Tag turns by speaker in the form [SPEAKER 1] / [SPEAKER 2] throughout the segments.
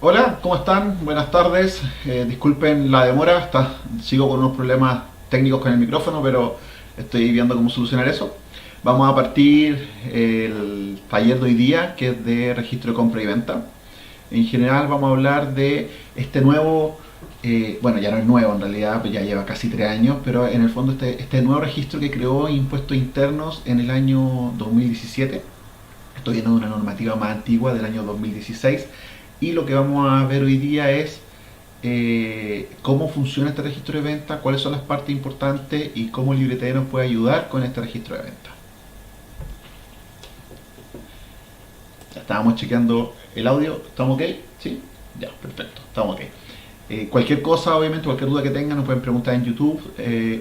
[SPEAKER 1] Hola, ¿cómo están? Buenas tardes. Disculpen la demora, sigo con unos problemas técnicos con el micrófono, pero estoy viendo cómo solucionar eso. Vamos a partir el taller de hoy día, que es de registro de compra y venta. En general vamos a hablar de este nuevo, bueno, ya no es nuevo en realidad, pues ya lleva casi 3 años, pero en el fondo este nuevo registro que creó Impuestos Internos en el año 2017. Estoy viendo una normativa más antigua del año 2016 y lo que vamos a ver hoy día es cómo funciona este registro de venta, cuáles son las partes importantes y cómo LibreTD nos puede ayudar con este registro de venta. Ya estábamos chequeando el audio, ¿estamos ok? ¿Sí? Ya, perfecto, estamos ok. Cualquier cosa, obviamente, cualquier duda que tengan, nos pueden preguntar en YouTube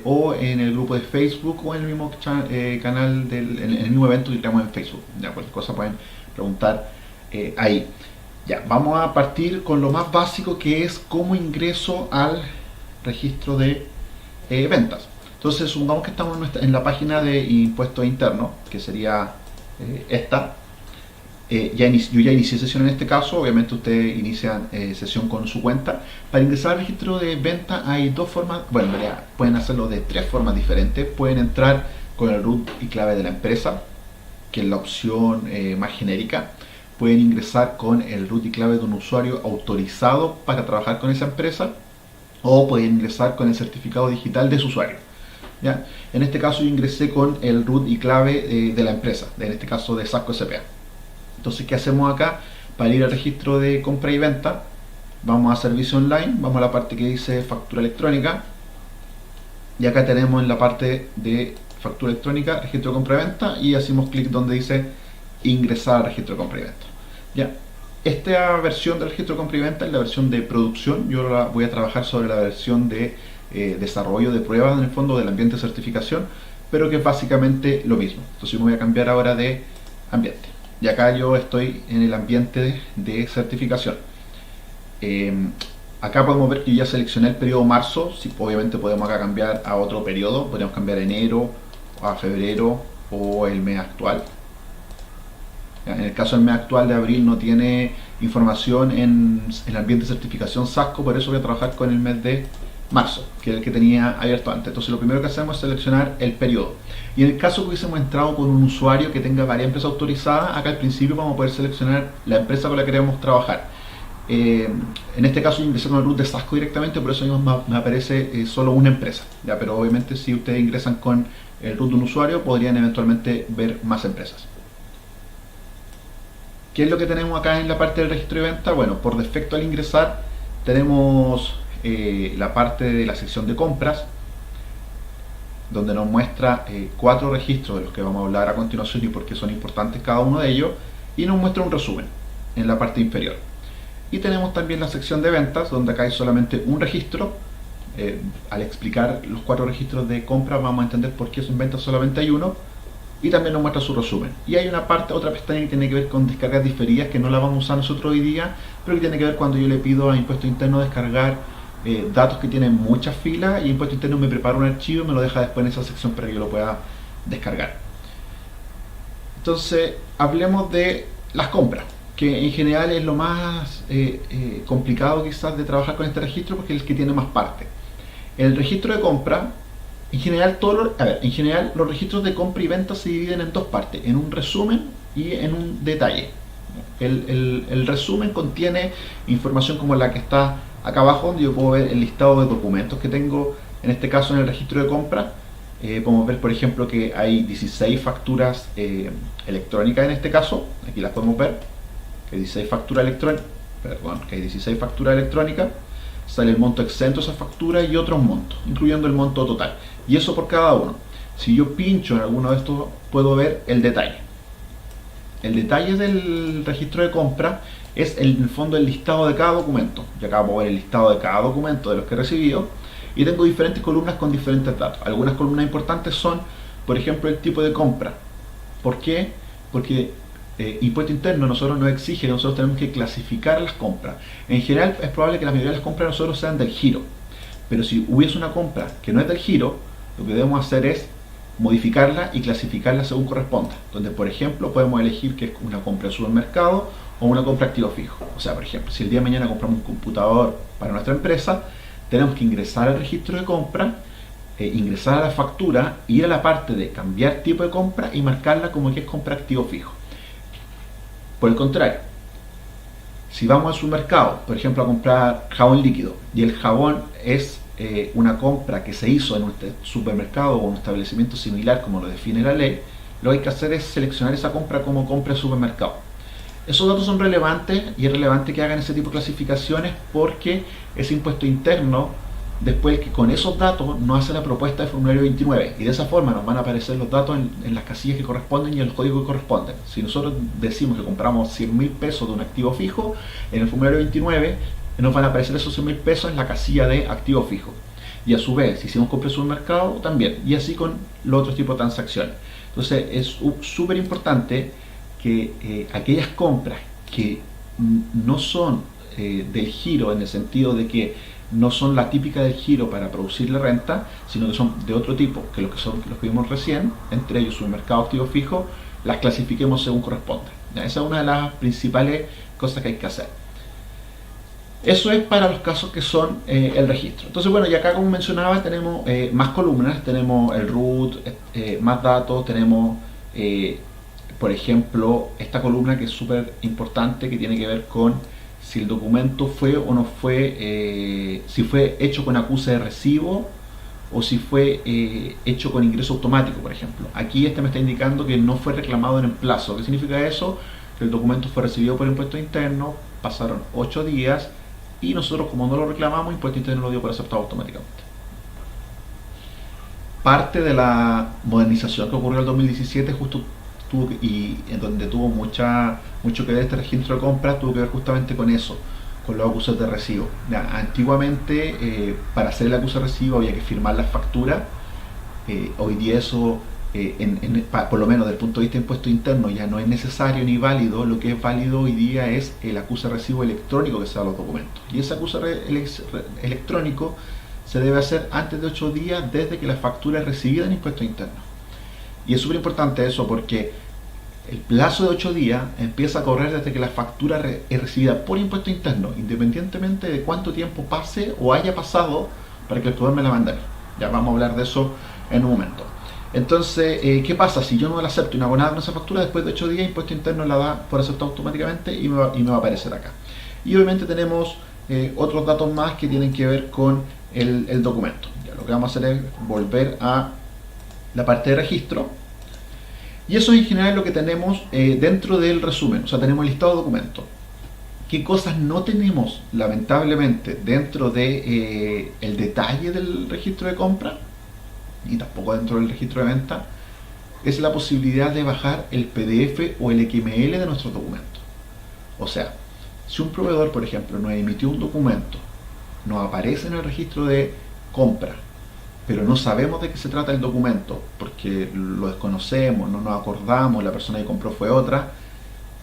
[SPEAKER 1] o en el grupo de Facebook o en el mismo canal, en el mismo evento que tenemos en Facebook. Ya, cualquier cosa pueden preguntar ahí. Ya, vamos a partir con lo más básico, que es cómo ingreso al registro de ventas. Entonces, supongamos que estamos en la página de impuestos internos, que sería esta. Yo ya inicié sesión en este caso, obviamente ustedes inician sesión con su cuenta. Para ingresar al registro de venta hay dos formas, bueno, en realidad pueden hacerlo de tres formas diferentes. Pueden entrar con el root y clave de la empresa, que es la opción más genérica. Pueden ingresar con el root y clave de un usuario autorizado para trabajar con esa empresa, o pueden ingresar con el certificado digital de su usuario. ¿Ya? En este caso yo ingresé con el root y clave de la empresa, en este caso de Sasco S.p.A. Entonces, ¿qué hacemos acá? Para ir al registro de compra y venta, vamos a servicio online, vamos a la parte que dice factura electrónica, y acá tenemos en la parte de factura electrónica, registro de compra y venta, y hacemos clic donde dice ingresar al registro de compra y venta. ¿Ya? Esta versión del registro de compra y venta es la versión de producción. Yo ahora voy a trabajar sobre la versión de desarrollo de pruebas, en el fondo del ambiente de certificación, pero que es básicamente lo mismo. Entonces yo me voy a cambiar ahora de ambiente. Y acá yo estoy en el ambiente de certificación. Eh, Acá podemos ver que ya seleccioné el periodo marzo. Sí, obviamente podemos acá cambiar a otro periodo. Podemos cambiar a enero, a febrero o el mes actual. En el caso del mes actual de abril no tiene información en el ambiente de certificación SASCO, por eso voy a trabajar con el mes de marzo, que es el que tenía abierto antes. Entonces lo primero que hacemos es seleccionar el periodo. Y en el caso que hubiésemos entrado con un usuario que tenga varias empresas autorizadas, acá al principio vamos a poder seleccionar la empresa con la que queremos trabajar. En este caso yo ingresé con el root de Sasco directamente, por eso me aparece solo una empresa. ¿Ya? Pero obviamente si ustedes ingresan con el root de un usuario, podrían eventualmente ver más empresas. ¿Qué es lo que tenemos acá en la parte del registro de venta? Bueno, por defecto al ingresar tenemos la parte de la sección de compras, donde nos muestra 4 registros de los que vamos a hablar a continuación y por qué son importantes cada uno de ellos, y nos muestra un resumen en la parte inferior. Y tenemos también la sección de ventas, donde acá hay solamente un registro. Al explicar los 4 registros de compra vamos a entender por qué en ventas solamente hay uno, y también nos muestra su resumen. Y hay otra pestaña que tiene que ver con descargas diferidas, que no la vamos a usar nosotros hoy día, pero que tiene que ver cuando yo le pido a Impuesto Interno descargar datos que tienen muchas filas, y Impuesto Interno me prepara un archivo y me lo deja después en esa sección para que yo lo pueda descargar. Entonces, hablemos de las compras, que en general es lo más complicado quizás de trabajar con este registro, porque es el que tiene más partes. El registro de compra, en general, en general los registros de compra y venta se dividen en dos partes, en un resumen y en un detalle. El resumen contiene información como la que está acá abajo, donde yo puedo ver el listado de documentos que tengo, en este caso en el registro de compra. Podemos ver, por ejemplo, que hay 16 facturas electrónicas en este caso, aquí las podemos ver, que hay 16 facturas electrónicas, sale el monto exento de esa factura y otros montos, incluyendo el monto total. Y eso por cada uno. Si yo pincho en alguno de estos, puedo ver el detalle. El detalle del registro de compra es en el fondo el listado de cada documento. Yo acá puedo ver el listado de cada documento de los que he recibido, y tengo diferentes columnas con diferentes datos. Algunas columnas importantes son, por ejemplo, el tipo de compra. ¿Por qué? Porque Impuesto Interno nosotros nos exige que nosotros tenemos que clasificar las compras. En general es probable que la mayoría de las compras de nosotros sean del giro, pero si hubiese una compra que no es del giro, lo que debemos hacer es modificarla y clasificarla según corresponda. Donde, por ejemplo, podemos elegir que es una compra de supermercado o una compra activo fijo. O sea, por ejemplo, si el día de mañana compramos un computador para nuestra empresa, tenemos que ingresar al registro de compra, ingresar a la factura, ir a la parte de cambiar tipo de compra y marcarla como que es compra activo fijo. Por el contrario, si vamos al supermercado, por ejemplo, a comprar jabón líquido, y el jabón es una compra que se hizo en un supermercado o un establecimiento similar como lo define la ley, lo que hay que hacer es seleccionar esa compra como compra de supermercado. Esos datos son relevantes y es relevante que hagan ese tipo de clasificaciones porque ese impuesto interno, después que con esos datos nos hace la propuesta de formulario 29 y de esa forma nos van a aparecer los datos en las casillas que corresponden y en el código que corresponden. Si nosotros decimos que compramos 100.000 pesos de un activo fijo, en el formulario 29 nos van a aparecer esos 100.000 pesos en la casilla de activo fijo. Y a su vez, si hicimos compra en supermercado, también. Y así con los otros tipos de transacciones. Entonces es súper importante que aquellas compras que no son del giro, en el sentido de que no son la típica del giro para producir la renta, sino que son de otro tipo, que son los que vimos recién, entre ellos supermercado activo fijo, las clasifiquemos según corresponde. ¿Ya? Esa es una de las principales cosas que hay que hacer. Eso es para los casos que son el registro. Entonces, bueno, y acá como mencionaba, tenemos más columnas, tenemos el root, más datos, tenemos, por ejemplo, esta columna que es súper importante, que tiene que ver con si el documento fue o no fue, si fue hecho con acuse de recibo o si fue hecho con ingreso automático, por ejemplo. Aquí este me está indicando que no fue reclamado en el plazo. ¿Qué significa eso? Que el documento fue recibido por impuesto interno, pasaron 8 días y nosotros, como no lo reclamamos, impuesto interno lo dio por aceptado automáticamente. Parte de la modernización que ocurrió en el 2017 justo y en donde tuvo mucho que ver este registro de compras, tuvo que ver justamente con eso, con los acusos de recibo. Ya, antiguamente, para hacer el acuse de recibo había que firmar las facturas. Hoy día eso, por lo menos desde el punto de vista de impuesto interno, ya no es necesario ni válido. Lo que es válido hoy día es el acuse de recibo electrónico que se da a los documentos. Y ese acuse electrónico se debe hacer antes de 8 días desde que la factura es recibida en impuesto interno. Y es súper importante eso porque el plazo de 8 días empieza a correr desde que la factura es recibida por impuesto interno, independientemente de cuánto tiempo pase o haya pasado para que el proveedor me la mande a mí. Ya vamos a hablar de eso en un momento. Entonces, ¿qué pasa? Si yo no la acepto y no hago nada con esa factura, después de 8 días, impuesto interno la da por aceptado automáticamente y me va a aparecer acá. Y obviamente tenemos otros datos más que tienen que ver con el documento. Ya, lo que vamos a hacer es volver a la parte de registro. Y eso en general es lo que tenemos dentro del resumen. O sea, tenemos el listado de documentos. ¿Qué cosas no tenemos, lamentablemente, dentro de el detalle del registro de compra? Y tampoco dentro del registro de venta. Es la posibilidad de bajar el PDF o el XML de nuestros documentos. O sea, si un proveedor, por ejemplo, nos emitió un documento, nos aparece en el registro de compra, pero no sabemos de qué se trata el documento, porque lo desconocemos, no nos acordamos, la persona que compró fue otra,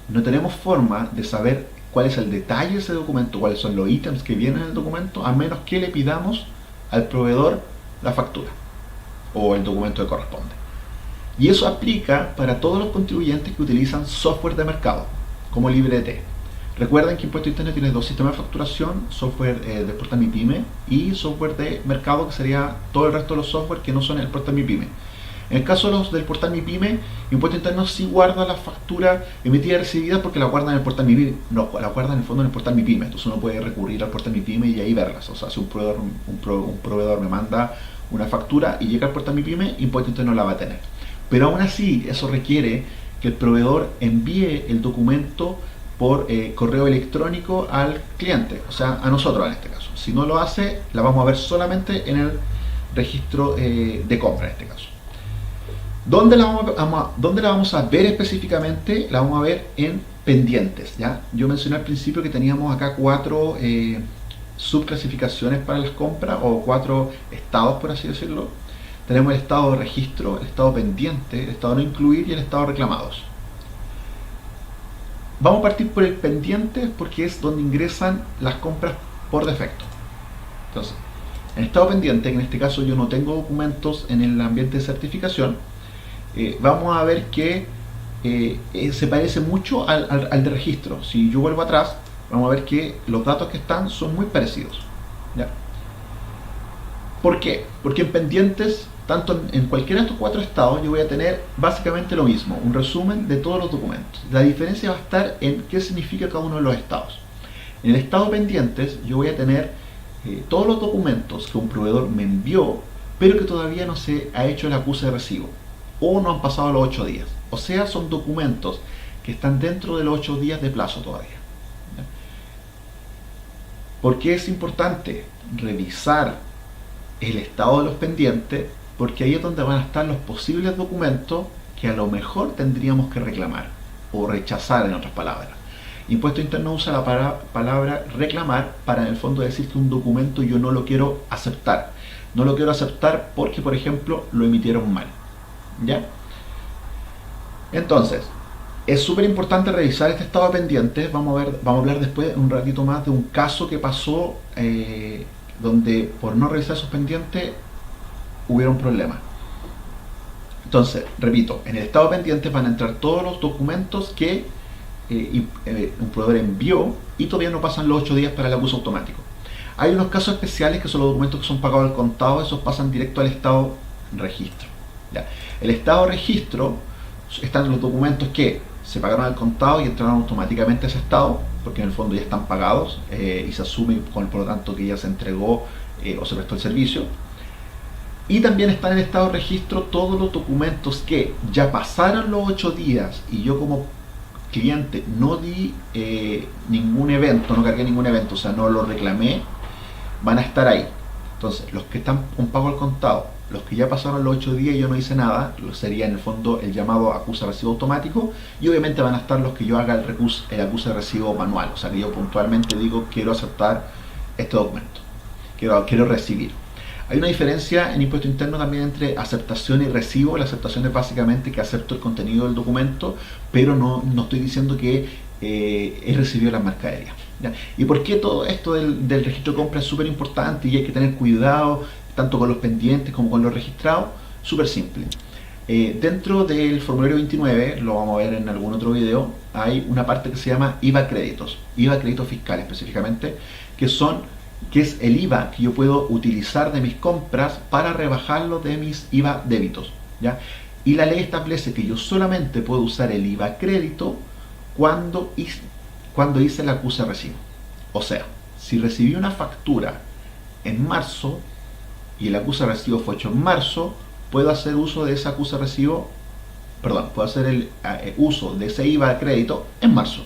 [SPEAKER 1] no tenemos forma de saber cuál es el detalle de ese documento, cuáles son los ítems que vienen en el documento, a menos que le pidamos al proveedor la factura o el documento que corresponde. Y eso aplica para todos los contribuyentes que utilizan software de mercado, como LibreT. Recuerden que Impuesto Interno tiene dos sistemas de facturación, software de Portal Mi Pyme y software de mercado, que sería todo el resto de los software que no son el Portal Mi Pyme. En el caso de los del Portal Mi Pyme, Impuesto Interno sí guarda la factura emitida y recibida porque la guarda en el Portal Mi Pyme, no, la guarda en el fondo en el Portal Mi Pyme, entonces uno puede recurrir al Portal Mi Pyme y ahí verlas. O sea, si un proveedor me manda una factura y llega al Portal Mi Pyme, Impuesto Interno la va a tener. Pero aún así, eso requiere que el proveedor envíe el documento por correo electrónico al cliente, o sea, a nosotros en este caso. Si no lo hace, la vamos a ver solamente en el registro de compra en este caso. ¿Dónde la vamos a ver específicamente? La vamos a ver en pendientes. ¿Ya? Yo mencioné al principio que teníamos acá 4 subclasificaciones para las compras, o 4 estados, por así decirlo. Tenemos el estado de registro, el estado pendiente, el estado no incluir y el estado reclamados. Vamos a partir por el pendiente porque es donde ingresan las compras por defecto. Entonces, en estado pendiente, en este caso yo no tengo documentos en el ambiente de certificación, vamos a ver que se parece mucho al de registro. Si yo vuelvo atrás, vamos a ver que los datos que están son muy parecidos. ¿Ya? ¿Por qué? Porque en pendientes, tanto en cualquiera de estos 4 estados, yo voy a tener básicamente lo mismo, un resumen de todos los documentos. La diferencia va a estar en qué significa cada uno de los estados. En el estado pendientes, yo voy a tener todos los documentos que un proveedor me envió, pero que todavía no se ha hecho el acuse de recibo, o no han pasado los 8 días. O sea, son documentos que están dentro de los 8 días de plazo todavía. ¿Por qué es importante revisar el estado de los pendientes? Porque ahí es donde van a estar los posibles documentos que a lo mejor tendríamos que reclamar o rechazar, en otras palabras. Impuesto Interno usa la palabra reclamar para, en el fondo, decir que un documento yo no lo quiero aceptar. No lo quiero aceptar porque, por ejemplo, lo emitieron mal. ¿Ya? Entonces, es súper importante revisar este estado de pendientes. Vamos a hablar después, un ratito más, de un caso que pasó donde por no revisar esos pendientes hubieron problemas. Entonces, repito, en el estado de pendientes van a entrar todos los documentos que un proveedor envió y todavía no pasan los 8 días para el acuse automático. Hay unos casos especiales que son los documentos que son pagados al contado, esos pasan directo al estado registro. ¿Ya? El estado registro están los documentos que se pagaron al contado y entraron automáticamente a ese estado, porque en el fondo ya están pagados y se asume por lo tanto que ya se entregó o se prestó el servicio. Y también están en el estado registro todos los documentos que ya pasaron los 8 días y yo como cliente no di ningún evento, no cargué ningún evento, o sea, no lo reclamé, van a estar ahí. Entonces, los que están con pago al contado, los que ya pasaron los 8 días y yo no hice nada, sería en el fondo el llamado acuse de recibo automático, y obviamente van a estar los que yo haga el acuse de recibo manual, o sea, que yo puntualmente digo quiero aceptar este documento, quiero recibir. Hay una diferencia en impuesto interno también entre aceptación y recibo. La aceptación es básicamente que acepto el contenido del documento, pero no estoy diciendo que he recibido las mercaderías. ¿Ya? ¿Y por qué todo esto del registro de compra es súper importante y hay que tener cuidado tanto con los pendientes como con los registrados? Súper simple. Dentro del formulario 29, lo vamos a ver en algún otro video, hay una parte que se llama IVA créditos, IVA créditos fiscales específicamente, que es el IVA que yo puedo utilizar de mis compras para rebajarlo de mis IVA débitos. ¿Ya? Y la ley establece que yo solamente puedo usar el IVA crédito cuando hice el acuse de recibo. O sea, si recibí una factura en marzo y el acuse de recibo fue hecho en marzo, puedo hacer uso de ese acuse de recibo, puedo hacer el uso de ese IVA de crédito en marzo.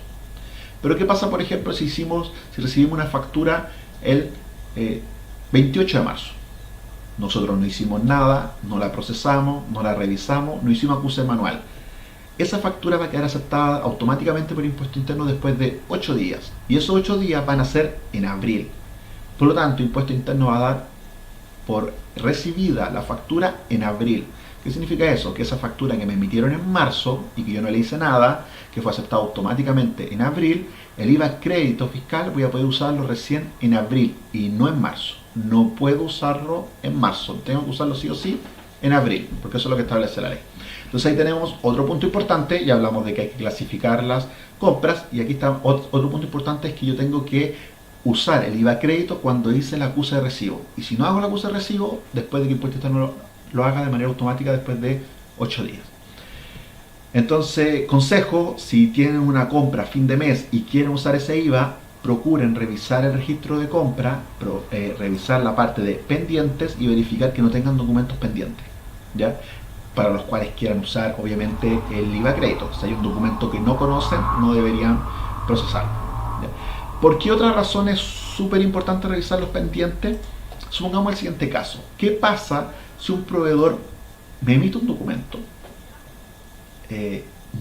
[SPEAKER 1] Pero ¿qué pasa, por ejemplo, si recibimos una factura el 28 de marzo? Nosotros no hicimos nada, no la procesamos, no la revisamos, no hicimos acuse manual. Esa factura va a quedar aceptada automáticamente por impuesto interno después de 8 días. Y esos 8 días van a ser en abril. Por lo tanto, impuesto interno va a dar por recibida la factura en abril. ¿Qué significa eso? Que esa factura que me emitieron en marzo y que yo no le hice nada, que fue aceptada automáticamente en abril, el IVA crédito fiscal voy a poder usarlo recién en abril y no en marzo. No puedo usarlo en marzo, tengo que usarlo sí o sí en abril, porque eso es lo que establece la ley. Entonces ahí tenemos otro punto importante, ya hablamos de que hay que clasificar las compras, y aquí está otro punto importante, es que yo tengo que usar el IVA crédito cuando hice el acuse de recibo. Y si no hago el acuse de recibo, después de que impuesto interno lo haga de manera automática después de 8 días. Entonces, consejo, si tienen una compra a fin de mes y quieren usar ese IVA, procuren revisar el registro de compra, revisar la parte de pendientes y verificar que no tengan documentos pendientes, ¿ya? Para los cuales quieran usar, obviamente, el IVA crédito. Si hay un documento que no conocen, no deberían procesarlo, ¿ya? ¿Por qué otra razón es súper importante revisar los pendientes? Supongamos el siguiente caso. ¿Qué pasa si un proveedor me emite un documento,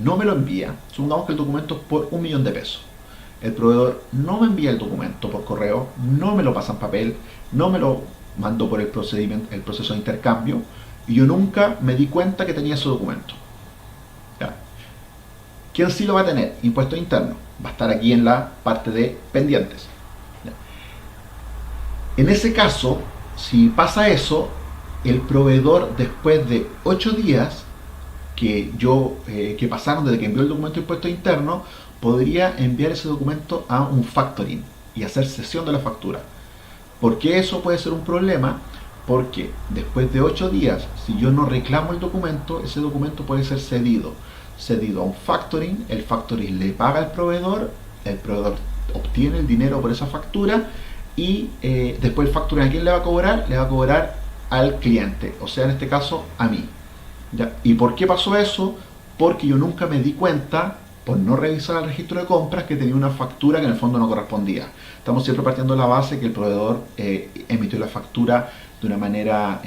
[SPEAKER 1] no me lo envía? Supongamos que el documento es por 1 millón de pesos. El proveedor no me envía el documento por correo, no me lo pasa en papel, no me lo mandó por el proceso de intercambio, y yo nunca me di cuenta que tenía ese documento. ¿Ya? ¿Quién sí lo va a tener? Impuesto interno. Va a estar aquí en la parte de pendientes. ¿Ya? En ese caso, si pasa eso, el proveedor después de 8 días, que pasaron desde que envió el documento de impuestos internos, podría enviar ese documento a un factoring y hacer cesión de la factura. ¿Por qué eso puede ser un problema? Porque después de 8 días, si yo no reclamo el documento, ese documento puede ser cedido a un factoring, el factoring le paga al proveedor, el proveedor obtiene el dinero por esa factura y después el factoring, ¿a quién le va a cobrar? Le va a cobrar al cliente, o sea, en este caso a mí. ¿Ya? ¿Y por qué pasó eso? Porque yo nunca me di cuenta, por no revisar el registro de compras, que tenía una factura que en el fondo no correspondía. Estamos siempre partiendo de la base que el proveedor emitió la factura de una manera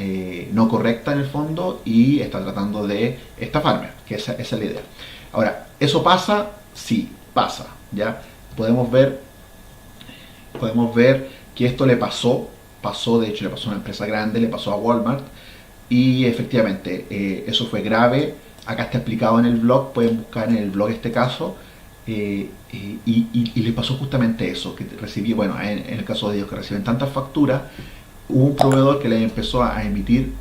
[SPEAKER 1] no correcta en el fondo y está tratando de estafarme, que esa es la idea. Ahora, ¿eso pasa? Sí, pasa. ¿Ya? Podemos ver que esto le pasó, de hecho le pasó a una empresa grande, le pasó a Walmart, y efectivamente eso fue grave. Acá está explicado en el blog, pueden buscar en el blog este caso, y le pasó justamente eso, que recibí, bueno, en el caso de ellos que reciben tantas facturas, hubo un proveedor que le empezó a emitir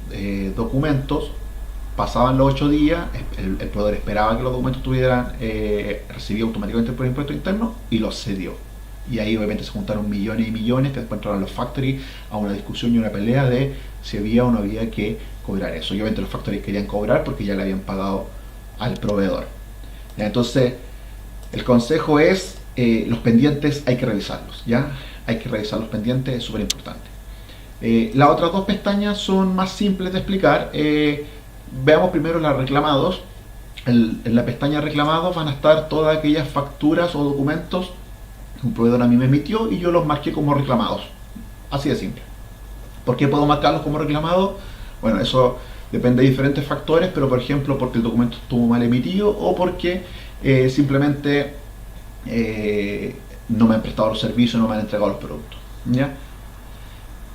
[SPEAKER 1] documentos, pasaban los 8 días, el proveedor esperaba que los documentos estuvieran recibidos automáticamente por el impuesto interno y los cedió. Y ahí obviamente se juntaron millones y millones, que después entraron los factories a una discusión y una pelea de si había o no había que cobrar eso. Y obviamente los factories querían cobrar porque ya le habían pagado al proveedor. ¿Ya? Entonces, el consejo es, los pendientes hay que revisarlos, ¿ya? Hay que revisar los pendientes, es súper importante. Las otras dos pestañas son más simples de explicar. Veamos primero las reclamados. En la pestaña reclamados van a estar todas aquellas facturas o documentos que un proveedor a mí me emitió y yo los marqué como reclamados. Así de simple. ¿Por qué puedo marcarlos como reclamados? Bueno, eso depende de diferentes factores, pero por ejemplo porque el documento estuvo mal emitido o porque simplemente no me han prestado los servicios, no me han entregado los productos. ¿Ya?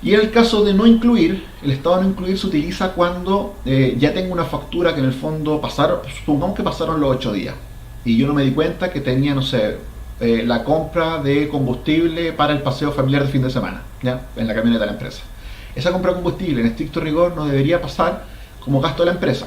[SPEAKER 1] Y en el caso de no incluir, el estado de no incluir se utiliza cuando ya tengo una factura que en el fondo pasaron, supongamos que pasaron los 8 días y yo no me di cuenta que tenía, no sé, la compra de combustible para el paseo familiar de fin de semana, ¿ya? En la camioneta de la empresa. Esa compra de combustible en estricto rigor no debería pasar como gasto de la empresa,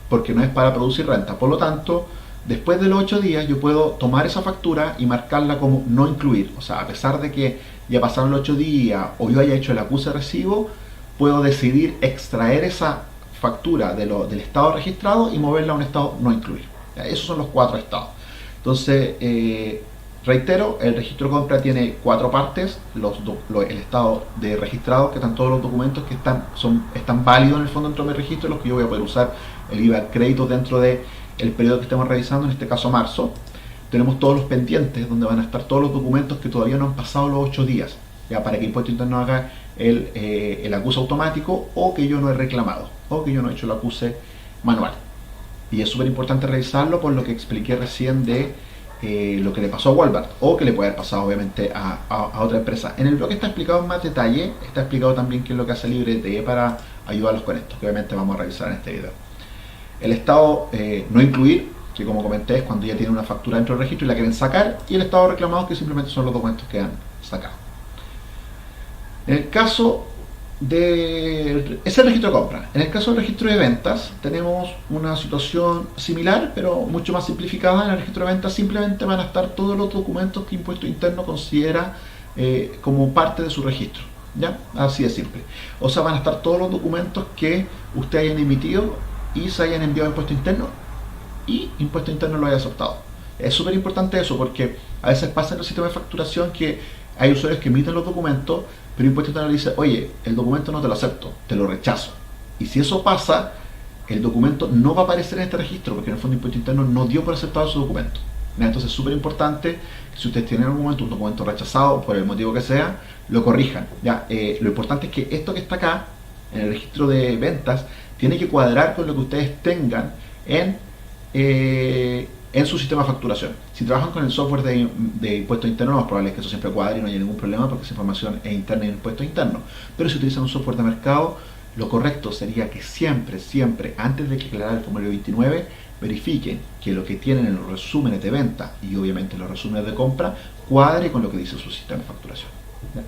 [SPEAKER 1] porque no es para producir renta. Por lo tanto, después de los 8 días yo puedo tomar esa factura y marcarla como no incluir. O sea, a pesar de que ya pasaron los 8 días o yo haya hecho el acuse de recibo, puedo decidir extraer esa factura del estado registrado y moverla a un estado no incluir. ¿Ya? Esos son los 4 estados. Entonces, reitero, el registro de compra tiene 4 partes: el estado de registrado, que están todos los documentos que están válidos en el fondo dentro de mi registro, los que yo voy a poder usar el IVA crédito dentro del periodo que estemos revisando, en este caso marzo. Tenemos todos los pendientes, donde van a estar todos los documentos que todavía no han pasado los 8 días, ya para que Impuesto Interno haga el acuse automático, o que yo no he reclamado, o que yo no he hecho el acuse manual. Y es súper importante revisarlo por lo que expliqué recién de lo que le pasó a Walmart, o que le puede haber pasado obviamente a otra empresa. En el blog está explicado en más detalle, está explicado también qué es lo que hace LibreTE para ayudarlos con esto, que obviamente vamos a revisar en este video. El estado no incluir, que como comenté es cuando ya tiene una factura dentro del registro y la quieren sacar, y el estado reclamado, que simplemente son los documentos que han sacado. En el caso ese es el registro de compra. En el caso del registro de ventas tenemos una situación similar, pero mucho más simplificada. En el registro de ventas simplemente van a estar todos los documentos que Impuesto Interno considera como parte de su registro, ¿ya? Así de simple. O sea, van a estar todos los documentos que usted hayan emitido y se hayan enviado a Impuesto Interno y Impuesto Interno lo haya aceptado. Es súper importante eso, porque a veces pasa en el sistema de facturación que hay usuarios que emiten los documentos, pero Impuesto Interno le dice: oye, el documento no te lo acepto, te lo rechazo. Y si eso pasa, el documento no va a aparecer en este registro, porque en el fondo Impuesto Interno no dio por aceptado su documento. Entonces es súper importante que si ustedes tienen en algún momento un documento rechazado, por el motivo que sea, lo corrijan. ¿Ya? Lo importante es que esto que está acá, en el registro de ventas, tiene que cuadrar con lo que ustedes tengan en su sistema de facturación. Si trabajan con el software de Impuesto Interno, lo más probable es que eso siempre cuadre y no haya ningún problema, porque esa información es interna en Impuesto Interno. Pero si utilizan un software de mercado, lo correcto sería que siempre, antes de declarar el formulario 29, verifiquen que lo que tienen en los resúmenes de venta y obviamente los resúmenes de compra cuadre con lo que dice su sistema de facturación. ¿Ya?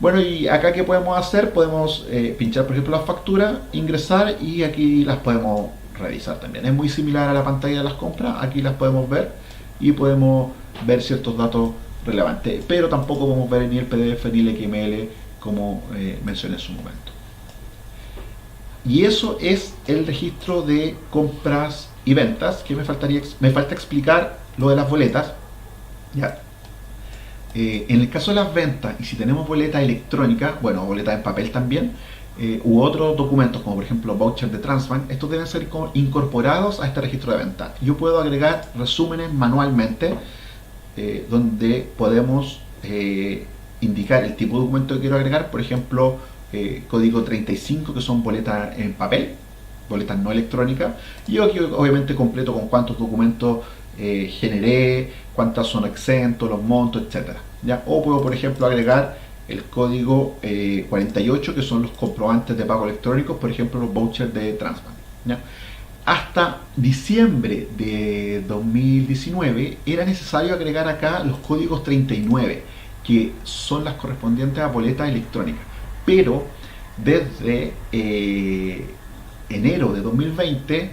[SPEAKER 1] Bueno, y acá ¿qué podemos hacer? Podemos pinchar por ejemplo las facturas, ingresar, y aquí las podemos revisar también. Es muy similar a la pantalla de las compras, aquí las podemos ver y podemos ver ciertos datos relevantes, pero tampoco podemos ver ni el PDF ni el XML como mencioné en su momento. Y eso es el registro de compras y ventas, que me falta explicar lo de las boletas. ¿Ya? En el caso de las ventas, y si tenemos boleta electrónica, bueno, boleta en papel también, u otros documentos como por ejemplo voucher de Transbank, estos deben ser incorporados a este registro de venta. Yo puedo agregar resúmenes manualmente, donde podemos indicar el tipo de documento que quiero agregar, por ejemplo, código 35, que son boletas en papel, boletas no electrónicas, y yo aquí obviamente completo con cuántos documentos generé, cuántas son exentos, los montos, etcétera. ¿Ya? O puedo, por ejemplo, agregar el código 48, que son los comprobantes de pago electrónicos, por ejemplo, los vouchers de Transbank. ¿Ya? Hasta diciembre de 2019 era necesario agregar acá los códigos 39, que son las correspondientes a boletas electrónicas. Pero desde enero de 2020,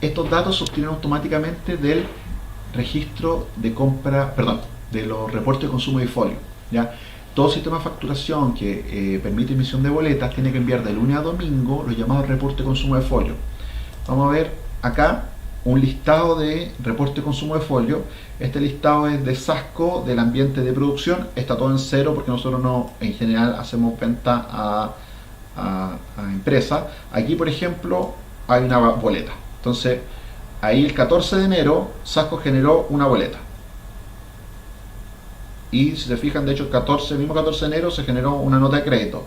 [SPEAKER 1] estos datos se obtienen automáticamente del registro de compra, perdón, de los reportes de consumo de folio. ¿Ya? Todo sistema de facturación que permite emisión de boletas tiene que enviar de lunes a domingo los llamados reportes de consumo de folio. Vamos a ver acá un listado de reporte de consumo de folio. Este listado es de Sasco, del ambiente de producción. Está todo en cero porque nosotros no, en general, hacemos venta a empresas. Aquí, por ejemplo, hay una boleta. Entonces, ahí el 14 de enero, Sasco generó una boleta. Y si se fijan, de hecho, el mismo 14 de enero se generó una nota de crédito.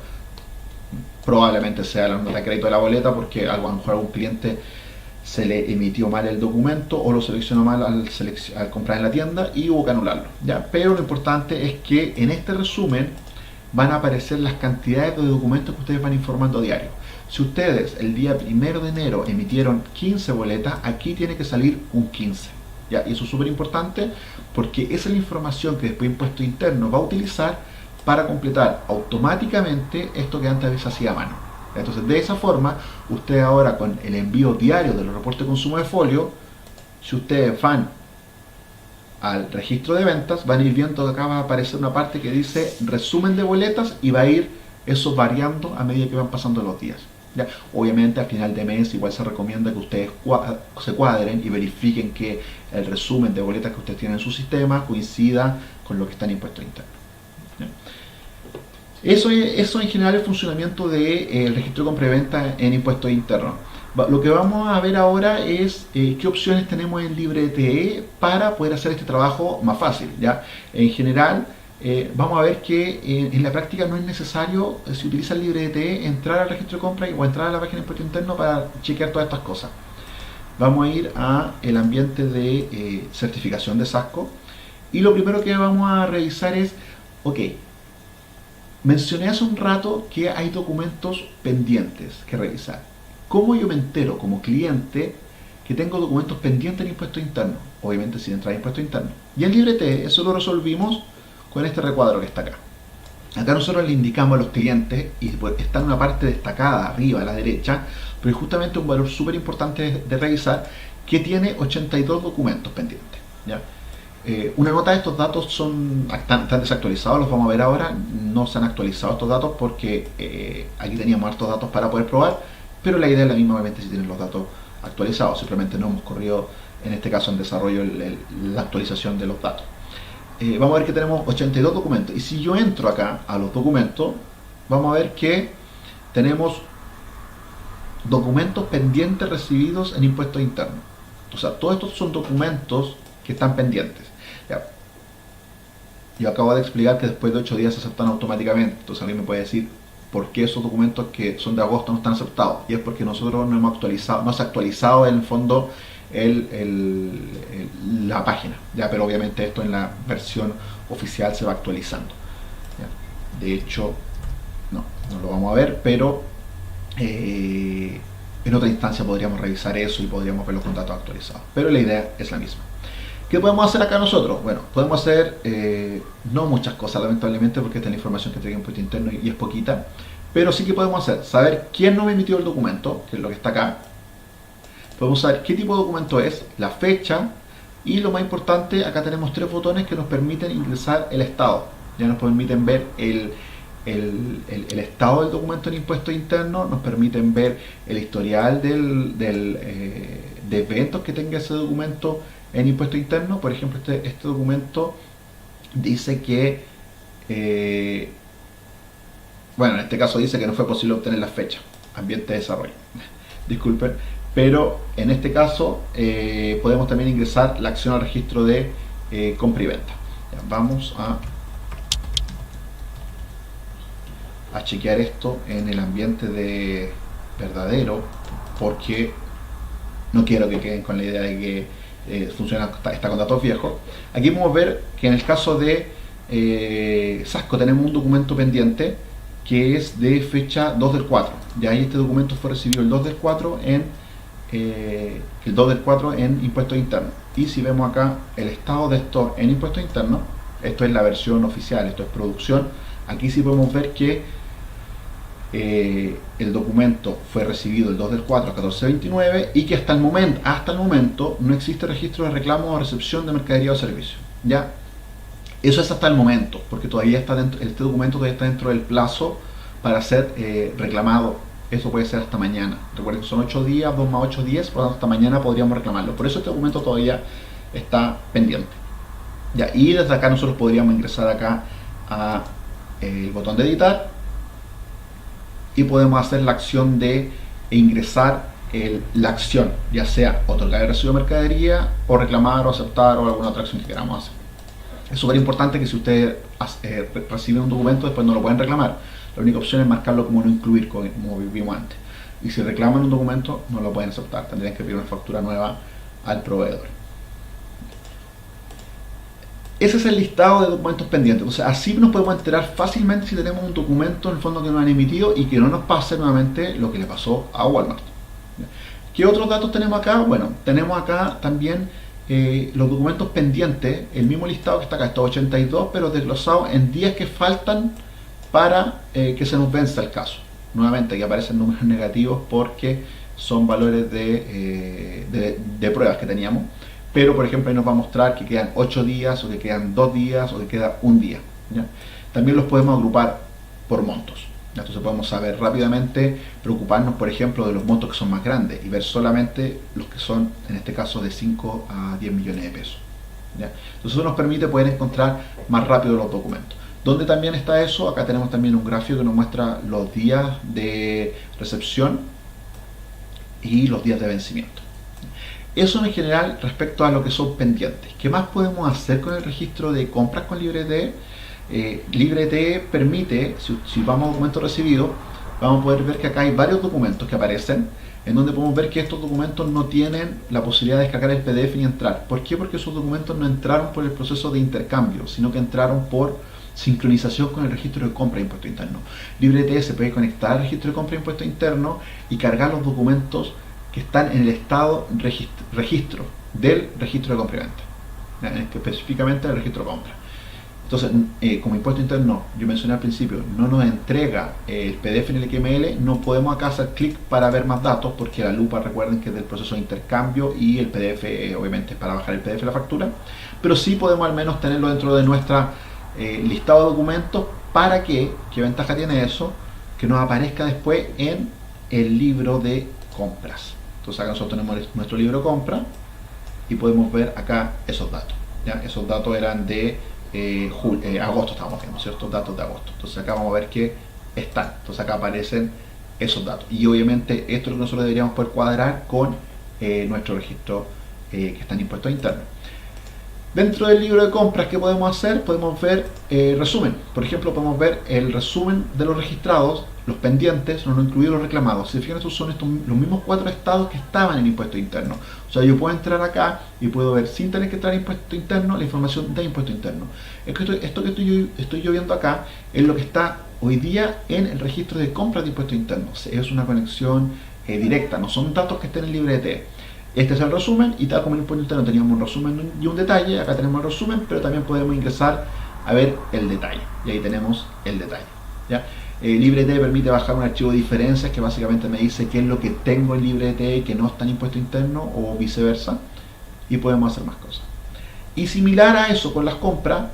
[SPEAKER 1] Probablemente sea la nota de crédito de la boleta porque a lo mejor a algún cliente se le emitió mal el documento o lo seleccionó mal al comprar en la tienda y hubo que anularlo. ¿Ya? Pero lo importante es que en este resumen van a aparecer las cantidades de documentos que ustedes van informando a diario. Si ustedes el día 1 de enero emitieron 15 boletas, aquí tiene que salir un 15. ¿Ya? Y eso es súper importante porque esa es la información que después Impuesto Interno va a utilizar para completar automáticamente esto que antes se hacía a mano. Entonces, de esa forma, ustedes ahora con el envío diario de los reportes de consumo de folio, si ustedes van al registro de ventas, van a ir viendo que acá va a aparecer una parte que dice resumen de boletas y va a ir eso variando a medida que van pasando los días. ¿Ya? Obviamente al final de mes igual se recomienda que ustedes se cuadren y verifiquen que el resumen de boletas que ustedes tienen en su sistema coincida con lo que está en impuesto interno. ¿Ya? Eso en general es el funcionamiento del registro de compra y venta en impuestos internos. Lo que vamos a ver ahora es qué opciones tenemos en LibreTE para poder hacer este trabajo más fácil. ¿Ya? En general, vamos a ver que en la práctica no es necesario, si utiliza el LibreTE, entrar al registro de compra o entrar a la página de impuesto interno para chequear todas estas cosas. Vamos a ir al ambiente de certificación de Sasco y lo primero que vamos a revisar es, ok, mencioné hace un rato que hay documentos pendientes que revisar. ¿Cómo yo me entero como cliente que tengo documentos pendientes en impuesto interno? Obviamente sin entrar a impuesto interno. Y en LibreTE eso lo resolvimos con este recuadro que está acá. Acá nosotros le indicamos a los clientes, y está en una parte destacada arriba a la derecha, pero es justamente un valor súper importante de revisar, que tiene 82 documentos pendientes. ¿Ya? Una nota de estos datos están desactualizados, los vamos a ver ahora. No se han actualizado estos datos porque aquí teníamos hartos datos para poder probar, pero la idea es la misma, obviamente, si tienen los datos actualizados. Simplemente no hemos corrido, en este caso en desarrollo, la actualización de los datos. Vamos a ver que tenemos 82 documentos, y si yo entro acá a los documentos, vamos a ver que tenemos documentos pendientes recibidos en impuestos internos. O sea, todos estos son documentos que están pendientes. Ya. Yo acabo de explicar que después de 8 días se aceptan automáticamente. Entonces alguien me puede decir por qué esos documentos que son de agosto no están aceptados. Y es porque nosotros no hemos actualizado, no se ha actualizado en el fondo la página. Ya, pero obviamente esto en la versión oficial se va actualizando. Ya. De hecho, no lo vamos a ver, pero en otra instancia podríamos revisar eso y podríamos ver los datos actualizados. Pero la idea es la misma. ¿Qué podemos hacer acá nosotros? Bueno, podemos hacer no muchas cosas, lamentablemente, porque esta es la información que tiene impuesto interno y es poquita, pero sí que podemos hacer, saber quién nos emitió el documento, que es lo que está acá. podemos saber qué tipo de documento es, la fecha y lo más importante, acá tenemos 3 botones que nos permiten ingresar el estado. Ya nos permiten ver el estado del documento en impuestos internos, nos permiten ver el historial de eventos que tenga ese documento en impuestos internos. Por ejemplo, este documento dice que, bueno, en este caso dice que no fue posible obtener la fecha, ambiente de desarrollo. Disculpen, pero en este caso podemos también ingresar la acción al registro de compra y venta. Ya, vamos a chequear esto en el ambiente de verdadero, porque no quiero que queden con la idea de que está con datos viejos. Aquí podemos ver que en el caso de Sasco tenemos un documento pendiente que es de fecha 2 del 4. De ahí este documento fue recibido el 2 del 4 en impuestos internos. Y si vemos acá el estado de esto en impuestos internos, esto es la versión oficial, esto es producción. Aquí sí podemos ver que el documento fue recibido el 2 del 4 a 14.29 y que hasta el momento no existe registro de reclamo o recepción de mercadería o servicio. ¿Ya? Eso es hasta el momento, porque todavía está este documento todavía está dentro del plazo para ser reclamado. Eso puede ser hasta mañana. Recuerden que son 8 días, 2 más 8, 10, por lo tanto hasta mañana podríamos reclamarlo. Por eso este documento todavía está pendiente. ¿Ya? Y desde acá nosotros podríamos ingresar acá a el botón de editar y podemos hacer la acción de ingresar la acción, ya sea otorgar el recibo de mercadería o reclamar o aceptar o alguna otra acción que queramos hacer. Es súper importante que si ustedes reciben un documento después no lo pueden reclamar. La única opción es marcarlo como no incluir, como vimos antes. Y si reclaman un documento no lo pueden aceptar, tendrían que pedir una factura nueva al proveedor. Ese es el listado de documentos pendientes. Entonces así nos podemos enterar fácilmente si tenemos un documento en el fondo que nos han emitido y que no nos pase nuevamente lo que le pasó a Walmart. ¿Qué otros datos tenemos acá? Bueno, tenemos acá también los documentos pendientes, el mismo listado que está acá, estos 82, pero desglosado en días que faltan para que se nos venza el caso. Nuevamente aquí aparecen números negativos porque son valores de pruebas que teníamos. Pero por ejemplo ahí nos va a mostrar que quedan 8 días o que quedan 2 días o que queda 1 día. ¿Ya? También los podemos agrupar por montos. ¿Ya? Entonces podemos saber rápidamente, preocuparnos por ejemplo de los montos que son más grandes y ver solamente los que son en este caso de 5 a 10 millones de pesos. ¿Ya? Entonces eso nos permite poder encontrar más rápido los documentos. ¿Dónde también está eso? Acá tenemos también un gráfico que nos muestra los días de recepción y los días de vencimiento. Eso en general respecto a lo que son pendientes. ¿Qué más podemos hacer con el registro de compras con LibreT? LibreT permite, si vamos a documentos recibidos, vamos a poder ver que acá hay varios documentos que aparecen, en donde podemos ver que estos documentos no tienen la posibilidad de descargar el PDF ni entrar. ¿Por qué? Porque esos documentos no entraron por el proceso de intercambio, sino que entraron por sincronización con el registro de compra de impuestos internos. LibreT se puede conectar al registro de compra de impuestos internos y cargar los documentos que están en el estado registro del registro de compra y venta, específicamente del registro de compra. Entonces, como impuesto interno, yo mencioné al principio, no nos entrega el PDF en el XML, no podemos acá hacer clic para ver más datos, porque la lupa, recuerden que es del proceso de intercambio y el PDF obviamente es para bajar el PDF de la factura, pero sí podemos al menos tenerlo dentro de nuestra listado de documentos para que, ¿qué ventaja tiene eso? Que nos aparezca después en el libro de compras. Entonces acá nosotros tenemos nuestro libro de compra y podemos ver acá esos datos. ¿Ya? Esos datos eran de agosto, estamos viendo, ¿cierto? Datos de agosto. Entonces acá vamos a ver que están. Entonces acá aparecen esos datos. Y obviamente esto es lo que nosotros deberíamos poder cuadrar con nuestro registro que está en impuestos internos. Dentro del libro de compras, ¿qué podemos hacer? Podemos ver resumen. Por ejemplo, podemos ver el resumen de los registrados, los pendientes, no incluidos los reclamados. Si se fijan, estos son los mismos 4 estados que estaban en impuesto interno. O sea, yo puedo entrar acá y puedo ver, sin tener que entrar a impuesto interno, la información de impuesto interno. Esto que estoy yo viendo acá es lo que está hoy día en el registro de compras de impuestos internos. Es una conexión directa, no son datos que estén en LibreT. Este es el resumen, y tal como en el impuesto interno teníamos un resumen y un detalle, acá tenemos el resumen, pero también podemos ingresar a ver el detalle, y ahí tenemos el detalle. ¿Ya? LibreT permite bajar un archivo de diferencias que básicamente me dice qué es lo que tengo en LibreT que no está en impuesto interno o viceversa, y podemos hacer más cosas. Y similar a eso con las compras,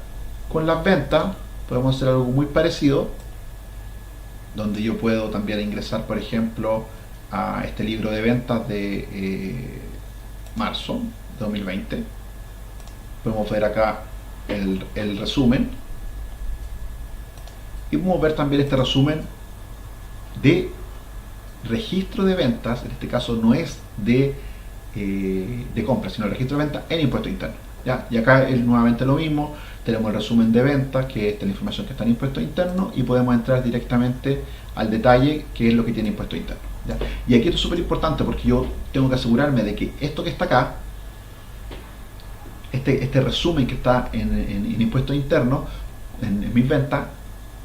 [SPEAKER 1] con las ventas, podemos hacer algo muy parecido, donde yo puedo también ingresar, por ejemplo, a este libro de ventas de marzo de 2020. Podemos ver acá el resumen, y podemos ver también este resumen de registro de ventas. En este caso no es de compras, sino el registro de ventas en impuesto interno, ¿ya? Y acá es nuevamente lo mismo, tenemos el resumen de ventas, que es la información que está en impuesto interno, y podemos entrar directamente al detalle, que es lo que tiene impuesto interno, ¿ya? Y aquí esto es súper importante porque yo tengo que asegurarme de que esto que está acá, este resumen que está en impuesto interno, en mis ventas,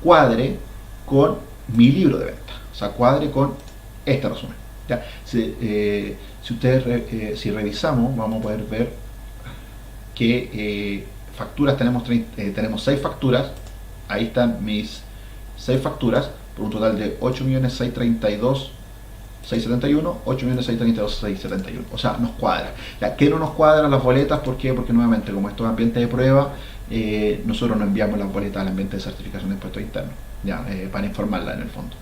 [SPEAKER 1] cuadre con mi libro de ventas, o sea, cuadre con este resumen, ¿ya? Si ustedes, si revisamos, vamos a poder ver que facturas tenemos 6 facturas. Ahí están mis 6 facturas por un total de 8.632.671, 8.632.671. O sea, nos cuadra. Ya, ¿qué no nos cuadra las boletas? ¿Por qué? Porque nuevamente, como esto es ambiente de prueba, nosotros no enviamos las boletas al ambiente de certificación de impuestos internos, ya, para informarla en el fondo.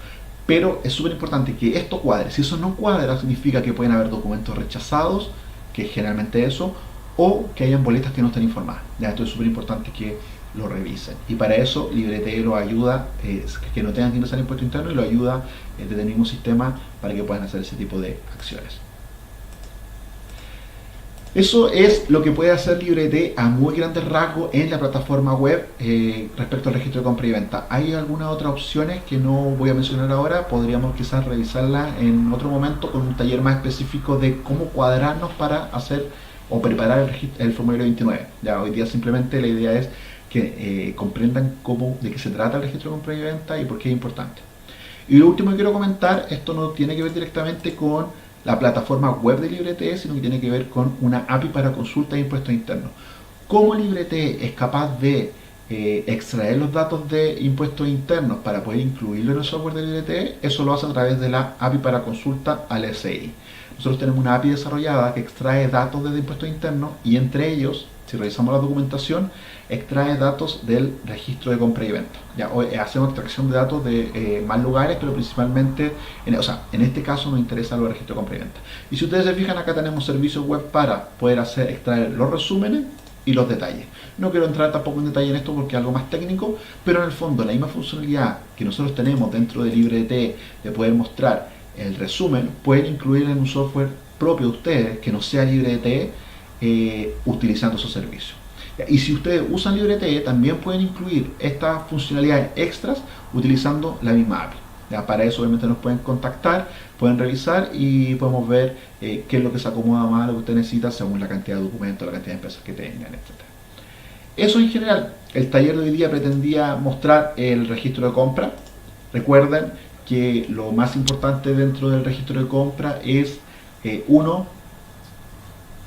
[SPEAKER 1] Pero es súper importante que esto cuadre. Si eso no cuadra, significa que pueden haber documentos rechazados, que es generalmente eso, o que hayan boletas que no estén informadas. Ya, esto es súper importante que lo revisen. Y para eso LibreT lo ayuda, que no tengan que ingresar impuesto interno, y lo ayuda desde el mismo sistema para que puedan hacer ese tipo de acciones. Eso es lo que puede hacer LibreT a muy grandes rasgos en la plataforma web respecto al registro de compra y venta. Hay algunas otras opciones que no voy a mencionar ahora, podríamos quizás revisarlas en otro momento con un taller más específico de cómo cuadrarnos para hacer o preparar el formulario 29. Ya, hoy día simplemente la idea es que comprendan de qué se trata el registro de compra y venta y por qué es importante. Y lo último que quiero comentar, esto no tiene que ver directamente con la plataforma web de LibreT, sino que tiene que ver con una API para consulta de impuestos internos. ¿Cómo LibreT es capaz de extraer los datos de impuestos internos para poder incluirlo en el software de LibreT? Eso lo hace a través de la API para consulta al SI. Nosotros tenemos una API desarrollada que extrae datos de impuestos internos, y entre ellos, si revisamos la documentación, extrae datos del registro de compra y venta. Ya, hoy hacemos extracción de datos de más lugares, pero principalmente, en este caso nos interesa los registros de compra y venta. Y si ustedes se fijan, acá tenemos servicios web para poder extraer los resúmenes y los detalles. No quiero entrar tampoco en detalle en esto porque es algo más técnico, pero en el fondo la misma funcionalidad que nosotros tenemos dentro de LibreT de poder mostrar el resumen, pueden incluir en un software propio de ustedes que no sea LibreT, utilizando esos servicios. Y si ustedes usan LibreT, también pueden incluir estas funcionalidades extras utilizando la misma API. ¿Ya? Para eso obviamente nos pueden contactar, pueden revisar y podemos ver qué es lo que se acomoda más a lo que usted necesita según la cantidad de documentos, la cantidad de empresas que tengan, etc. Eso en general. El taller de hoy día pretendía mostrar el registro de compra. Recuerden que lo más importante dentro del registro de compra es, uno,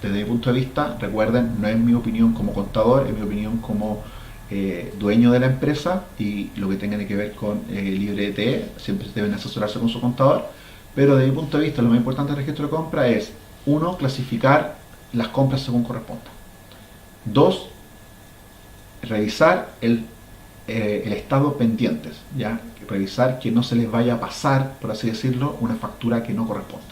[SPEAKER 1] desde mi punto de vista, recuerden, no es mi opinión como contador, es mi opinión como dueño de la empresa, y lo que tenga que ver con LibreT, siempre deben asesorarse con su contador, pero desde mi punto de vista lo más importante del registro de compra es, uno, clasificar las compras según corresponda. Dos, revisar el estado pendientes, ¿ya? Revisar que no se les vaya a pasar, por así decirlo, una factura que no corresponda.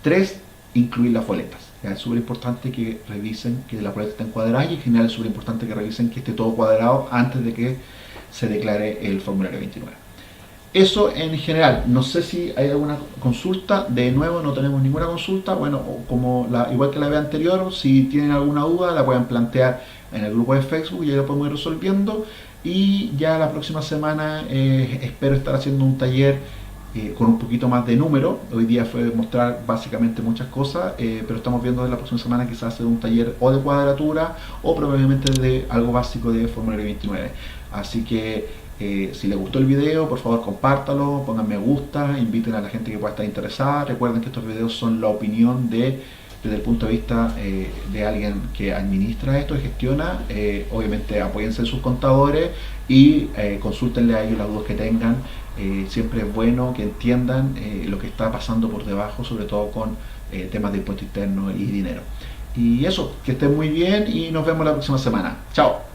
[SPEAKER 1] 3, incluir las boletas. ¿Ya? Es súper importante que revisen que la boleta esté encuadrada, y en general es súper importante que revisen que esté todo cuadrado antes de que se declare el formulario 29. Eso en general. No sé si hay alguna consulta. De nuevo, no tenemos ninguna consulta. Bueno, igual que la vez anterior, si tienen alguna duda la pueden plantear en el grupo de Facebook y ya lo podemos ir resolviendo. Y ya la próxima semana espero estar haciendo un taller con un poquito más de número. Hoy día fue mostrar básicamente muchas cosas, pero estamos viendo en la próxima semana quizás hacer un taller o de cuadratura o probablemente de algo básico de formulario 29. Así que si les gustó el video, por favor compártalo, pongan me gusta, inviten a la gente que pueda estar interesada. Recuerden que estos videos son la opinión de desde el punto de vista de alguien que administra esto y gestiona, obviamente apóyense en sus contadores y consúltenle a ellos las dudas que tengan. Siempre es bueno que entiendan lo que está pasando por debajo, sobre todo con temas de impuesto interno y dinero. Y eso, que estén muy bien y nos vemos la próxima semana. Chao.